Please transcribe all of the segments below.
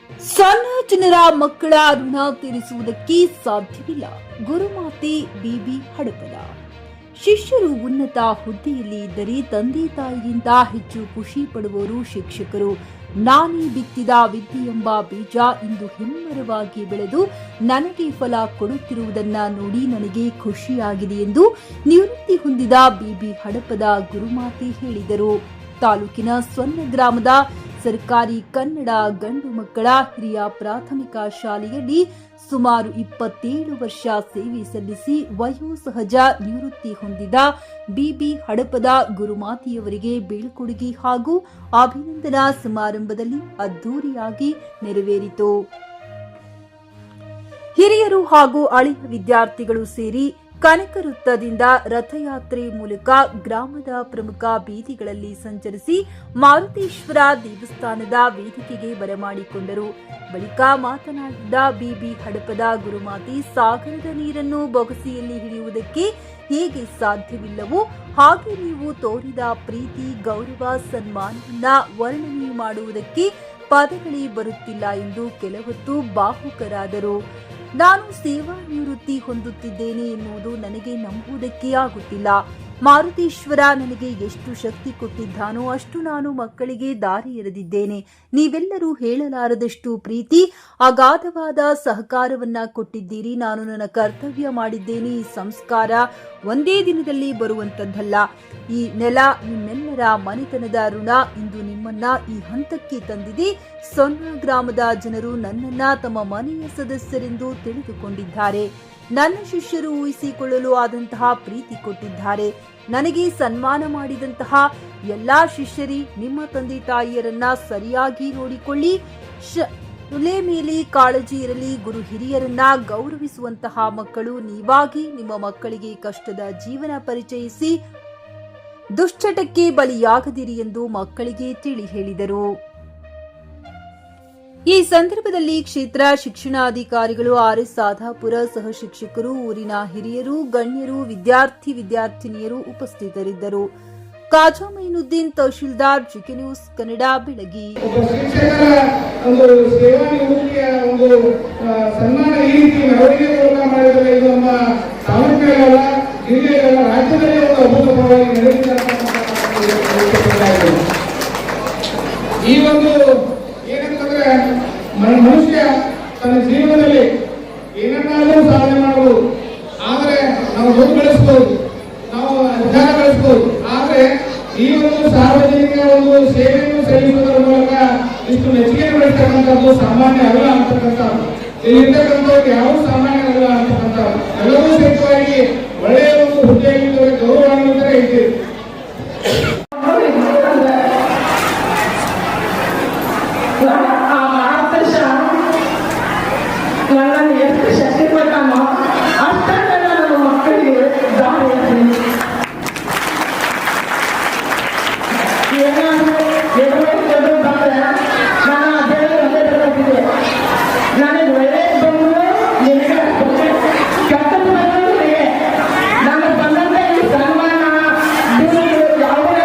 ಸಣ್ಣ ಜನರ ಮಕ್ಕಳ ಋಣ ತೀರಿಸುವುದಕ್ಕೆ ಸಾಧ್ಯವಿಲ್ಲ. ಗುರುಮಾತೆ ಬಿಬಿ ಹಡಪದ. ಶಿಷ್ಯರು ಉನ್ನತ ಹುದ್ದೆಯಲ್ಲಿ ಇದ್ದರೆ ತಂದೆ ತಾಯಿಗಿಂತ ಹೆಚ್ಚು ಖುಷಿ ಪಡುವವರು ಶಿಕ್ಷಕರು. ನಾನೇ ಬಿತ್ತಿದ ವಿದ್ಯೆ ಎಂಬ ಬೀಜ ಇಂದು ಹೆಮ್ಮರವಾಗಿ ಬೆಳೆದು ನನಗೆ ಫಲ ಕೊಡುತ್ತಿರುವುದನ್ನ ನೋಡಿ ನನಗೆ ಖುಷಿಯಾಗಿದೆ ಎಂದು ನಿವೃತ್ತಿ ಹೊಂದಿದ ಬಿಬಿ ಹಡಪದ ಗುರುಮಾತೆ ಹೇಳಿದರು. ತಾಲೂಕಿನ ಸ್ವರ್ಣ ಗ್ರಾಮದ ಸರ್ಕಾರಿ ಕನ್ನಡ ಗಂಡು ಮಕ್ಕಳ ಹಿರಿಯ ಪ್ರಾಥಮಿಕ ಶಾಲೆಯಲ್ಲಿ ಸುಮಾರು 27 ವರ್ಷ ಸೇವೆ ಸಲ್ಲಿಸಿ ವಯೋಸಹಜ ನಿವೃತ್ತಿ ಹೊಂದಿದ ಬಿಬಿ ಹಡಪದ ಗುರುಮಾತೆಯವರಿಗೆ ಬೀಳ್ಕೊಡುಗೆ ಹಾಗೂ ಅಭಿನಂದನಾ ಸಮಾರಂಭದಲ್ಲಿ ಅದ್ದೂರಿಯಾಗಿ ನೆರವೇರಿತು. ಹಿರಿಯರು ಹಾಗೂ ಹಳೆಯ ವಿದ್ಯಾರ್ಥಿಗಳು ಸೇರಿ ಕನಕ ವೃತ್ತದಿಂದ ರಥಯಾತ್ರೆ ಮೂಲಕ ಗ್ರಾಮದ ಪ್ರಮುಖ ಬೀದಿಗಳಲ್ಲಿ ಸಂಚರಿಸಿ ಮಾರುತೇಶ್ವರ ದೇವಸ್ಥಾನದ ವೇದಿಕೆಗೆ ಬರಮಾಡಿಕೊಂಡರು. ಬಳಿಕ ಮಾತನಾಡಿದ ಬಿಬಿ ಹಡಪದ ಗುರುಮಾತೆ, ಸಾಗರದ ನೀರನ್ನು ಬೊಗಸೆಯಲ್ಲಿ ಹಿಡಿಯುವುದಕ್ಕೆ ಹೇಗೆ ಸಾಧ್ಯವಿಲ್ಲವೋ ಹಾಗೆ ನೀವು ತೋರಿದ ಪ್ರೀತಿ, ಗೌರವ, ಸನ್ಮಾನವನ್ನ ವರ್ಣನೆ ಮಾಡುವುದಕ್ಕೆ ಪದಗಳೇ ಬರುತ್ತಿಲ್ಲ ಎಂದು ಕೆಲವೊತ್ತು ಭಾವುಕರಾದರು. ನಾನು ಸೇವಾ ನಿವೃತ್ತಿ ಹೊಂದುತ್ತಿದ್ದೇನೆ ಎನ್ನುವುದು ನನಗೆ ನಂಬುವುದಕ್ಕೆ ಆಗುತ್ತಿಲ್ಲ. ಮಾರುತೇಶ್ವರ ನನಗೆ ಎಷ್ಟು ಶಕ್ತಿ ಕೊಟ್ಟಿದ್ದಾನೋ ಅಷ್ಟು ನಾನು ಮಕ್ಕಳಿಗೆ ದಾರಿ ಎರೆದಿದ್ದೇನೆ. ನೀವೆಲ್ಲರೂ ಹೇಳಲಾರದಷ್ಟು ಪ್ರೀತಿ, ಅಗಾಧವಾದ ಸಹಕಾರವನ್ನ ಕೊಟ್ಟಿದ್ದೀರಿ. ನಾನು ನನ್ನ ಕರ್ತವ್ಯ ಮಾಡಿದ್ದೇನೆ. ಈ ಸಂಸ್ಕಾರ ಒಂದೇ ದಿನದಲ್ಲಿ ಬರುವಂತದ್ದಲ್ಲ. ಈ ನೆಲ ನಿಮ್ಮೆಲ್ಲರ ಮನೆತನದ ಋಣ ಇಂದು ನಿಮ್ಮನ್ನ ಈ ಹಂತಕ್ಕೆ ತಂದಿದೆ. ಸೊನ್ನ ಗ್ರಾಮದ ಜನರು ನನ್ನನ್ನ ತಮ್ಮ ಮನೆಯ ಸದಸ್ಯರೆಂದು ತಿಳಿದುಕೊಂಡಿದ್ದಾರೆ. ನನ್ನ ಶಿಷ್ಯರು ಊಹಿಸಿಕೊಳ್ಳಲು ಆದಂತಹ ಪ್ರೀತಿ ಕೊಟ್ಟಿದ್ದಾರೆ. ನನಗೆ ಸನ್ಮಾನ ಮಾಡಿದಂತಹ ಎಲ್ಲಾ ಶಿಷ್ಯರಿ, ನಿಮ್ಮ ತಂದೆ ತಾಯಿಯರನ್ನ ಸರಿಯಾಗಿ ನೋಡಿಕೊಳ್ಳಿ. ಶಾಲೆ ಮೇಲೆ ಕಾಳಜಿ ಇರಲಿ. ಗುರು ಹಿರಿಯರನ್ನ ಗೌರವಿಸುವಂತಹ ಮಕ್ಕಳು ನೀವಾಗಿ ನಿಮ್ಮ ಮಕ್ಕಳಿಗೆ ಕಷ್ಟದ ಜೀವನ ಪರಿಚಯಿಸಿ ದುಶ್ಚಟಕ್ಕೆ ಬಲಿಯಾಗದಿರಿ ಎಂದು ಮಕ್ಕಳಿಗೆ ತಿಳಿ ಹೇಳಿದರು. ಈ ಸಂದರ್ಭದಲ್ಲಿ ಕ್ಷೇತ್ರ ಶಿಕ್ಷಣಾಧಿಕಾರಿಗಳು, ಆರ್ಎಸ್ ಸಾಧಾಪುರ ಸಹ ಶಿಕ್ಷಕರು, ಊರಿನ ಹಿರಿಯರು, ಗಣ್ಯರು, ವಿದ್ಯಾರ್ಥಿನಿಯರು ಉಪಸ್ಥಿತರಿದ್ದರು. ಕಾಜಾ ಮೈನುದ್ದೀನ್, ತಹಶೀಲ್ದಾರ್, ಜಿಕೆ ನ್ಯೂಸ್ ಕನ್ನಡ, ಬೆಳಗಿ. ಮನುಷ್ಯ ತನ್ನ ಜೀವನದಲ್ಲಿ ಏನನ್ನಾದರೂ ಸಾಧನೆ ಮಾಡಬಹುದು. ಆದರೆ ನಾವು ದುಡ್ಡು ಗಳಿಸಬಹುದು, ನಾವು ಅಧಿಕಾರ ಗಳಿಸಬಹುದು. ಆದರೆ ಈ ಒಂದು ಸಾರ್ವಜನಿಕ ಒಂದು ಸೇವೆಯನ್ನು ಸಲ್ಲಿಸುವುದರ ಮೂಲಕ ಇಷ್ಟು ಮೆಚ್ಚುಗೆ ಪಡೆಯತಕ್ಕಂಥದ್ದು ಸಾಮಾನ್ಯ ಅಲ್ಲ ಅಂತಕ್ಕಂಥದ್ದು. ಇಲ್ಲಿರ್ತಕ್ಕಂಥವ್ರು ಯಾವ ಸಾಮಾನ್ಯ ಅಲ್ಲ ಅಂತಕ್ಕಂಥದ್ದು. ಎಲ್ಲವೂ ಸಹಿತವಾಗಿ ಒಳ್ಳೆಯ ಒಂದು ಹುದ್ದೆಯಲ್ಲಿ ಗೌರವ ಅನ್ನೋದರ ಇದೆ. ಎಷ್ಟು ಶಕ್ತಿ ಕೊಟ್ಟಾನೋ ಅಷ್ಟನ್ನೆಲ್ಲ ನಮ್ಮ ಮಕ್ಕಳಿಗೆ ದಾರಿ ಏನಾದರೂ ಎದುರು ಬಂದರೆ ನಾನು ಅದೇ ಬಂದಿದೆ. ನನಗೆ ಒಳ್ಳೆಯ ಬಂದು ನಿನಗೆ ಕೆಟ್ಟದ್ದು ಬಂದು ನಿನಗೆ ನನಗೆ ಬಂದಂತೆ ಈ ಸನ್ಮಾನ ಯಾವುದೇ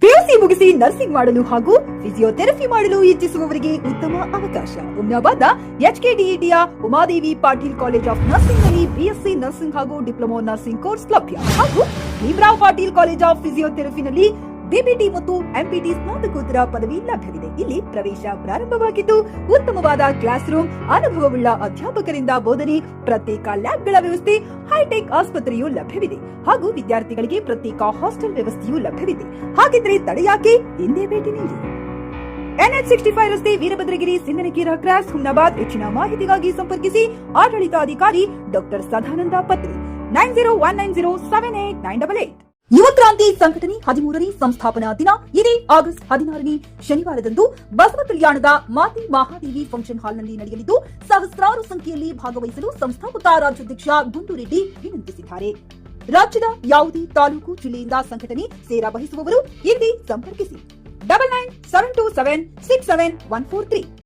ಪಿಯುಸಿ ಮುಗಿಸಿ ನರ್ಸಿಂಗ್ ಮಾಡಲು ಹಾಗೂ ಫಿಸಿಯೋಥೆರಪಿ ಮಾಡಲು ಇಚ್ಛಿಸುವವರಿಗೆ ಉತ್ತಮ ಅವಕಾಶ. ಹುಮ್ನಾಬಾದ್ನ ಎಚ್ಕೆಡಿಇಟಿಯ Umadevi Patil college of nursing ನಲ್ಲಿ ಬಿಎಸ್ಸಿ ನರ್ಸಿಂಗ್ ಹಾಗೂ ಡಿಪ್ಲೊಮಾ ನರ್ಸಿಂಗ್ ಕೋರ್ಸ್ ಲಭ್ಯ. ಹಾಗೂ ಭೀಮರಾವ್ ಪಾಟೀಲ್ ಕಾಲೇಜ್ ಆಫ್ ಫಿಸಿಯೋಥೆರಪಿನಲ್ಲಿ ಬಿಪಿಟಿ ಮತ್ತು ಎಂಪಿಟಿ ಸ್ನಾತಕೋತ್ತರ ಪದವಿ ಲಭ್ಯವಿದೆ. ಇಲ್ಲಿ ಪ್ರವೇಶ ಪ್ರಾರಂಭವಾಗಿದ್ದು ಉತ್ತಮವಾದ ಕ್ಲಾಸ್ ರೂಮ್, ಅನುಭವವುಳ್ಳ ಅಧ್ಯಾಪಕರಿಂದ ಬೋಧನೆ, ಪ್ರತ್ಯೇಕ ಲ್ಯಾಬ್ಗಳ ವ್ಯವಸ್ಥೆ, ಹೈಟೆಕ್ ಆಸ್ಪತ್ರೆಯೂ ಲಭ್ಯವಿದೆ. ಹಾಗೂ ವಿದ್ಯಾರ್ಥಿಗಳಿಗೆ ಪ್ರತ್ಯೇಕ ಹಾಸ್ಟೆಲ್ ವ್ಯವಸ್ಥೆಯೂ ಲಭ್ಯವಿದೆ. ಹಾಗಿದ್ರೆ ತಡೆಯಾಕೆ, ಹಿಂದೆ ಭೇಟಿ ನೀಡಿ. NH65 ರಸ್ತೆ, ವೀರಭದ್ರಗಿರಿ, ಸಿಂಧನಕೀರ ಕ್ರಾಸ್, ಹುಮ್ನಾಬಾದ್. ಹೆಚ್ಚಿನ ಮಾಹಿತಿಗಾಗಿ ಸಂಪರ್ಕಿಸಿ ಆಡಳಿತಾಧಿಕಾರಿ ಡಾಕ್ಟರ್ ಸದಾನಂದ ಪತ್ರಿ 9019078988. ಯುವ ಕ್ರಾಂತಿ ಸಂಘಟನೆ 13ನೇ ಸಂಸ್ಥಾಪನಾ ದಿನ ಇದೇ ಆಗಸ್ಟ್ 16ನೇ ಶನಿವಾರದಂದು ಬಸವ ಕಲ್ಯಾಣದ ಮಾತೆ ಮಹಾದೇವಿ ಫಂಕ್ಷನ್ ಹಾಲ್ನಲ್ಲಿ ನಡೆಯಲಿದ್ದು ಸಹಸ್ರಾರು ಸಂಖ್ಯೆಯಲ್ಲಿ ಭಾಗವಹಿಸಲು ಸಂಸ್ಥಾಪಕ ರಾಜ್ಯಾಧ್ಯಕ್ಷ ಗುಂಡೂರೆಡ್ಡಿ ವಿನಂತಿಸಿದ್ದಾರೆ. ರಾಜ್ಯದ ಯಾವುದೇ ತಾಲೂಕು ಜಿಲ್ಲೆಯಿಂದ ಸಂಘಟನೆ ಸೇರಾ ಬಯಸುವವರು ಇಲ್ಲಿ ಸಂಪರ್ಕಿಸಿ 9972767143.